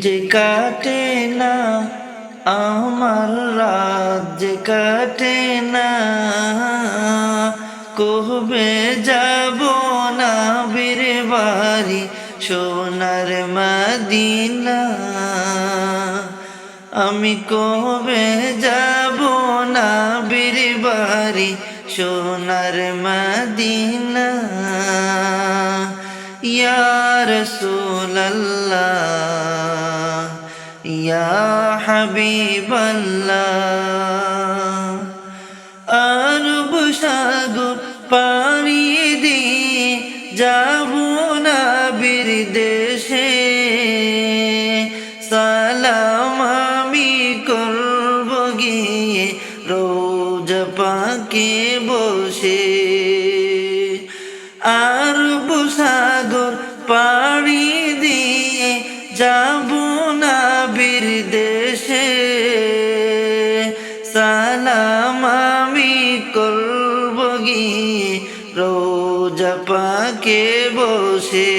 যে কাটে না আমার রাত, যে কাটে না কবে যাব না বীর বাড়ি সোনার মদিনা। আমি কবে যাব না বীর বাড়ি সোনার মদিনা। ইয়া রাসূলুল্লাহ ইয়া হাবিবাল্লাহ, আরব সাগর পাড়ি দিয়ে যাব নবীর দেশে, সালাম আমি করব গিয়ে রোজা পাকে বসে। আরব সাগর পাড়ি দিয়ে যাব নবীর দেশে, সালাম আমি করব গিয়ে রোজা পাকে বসে।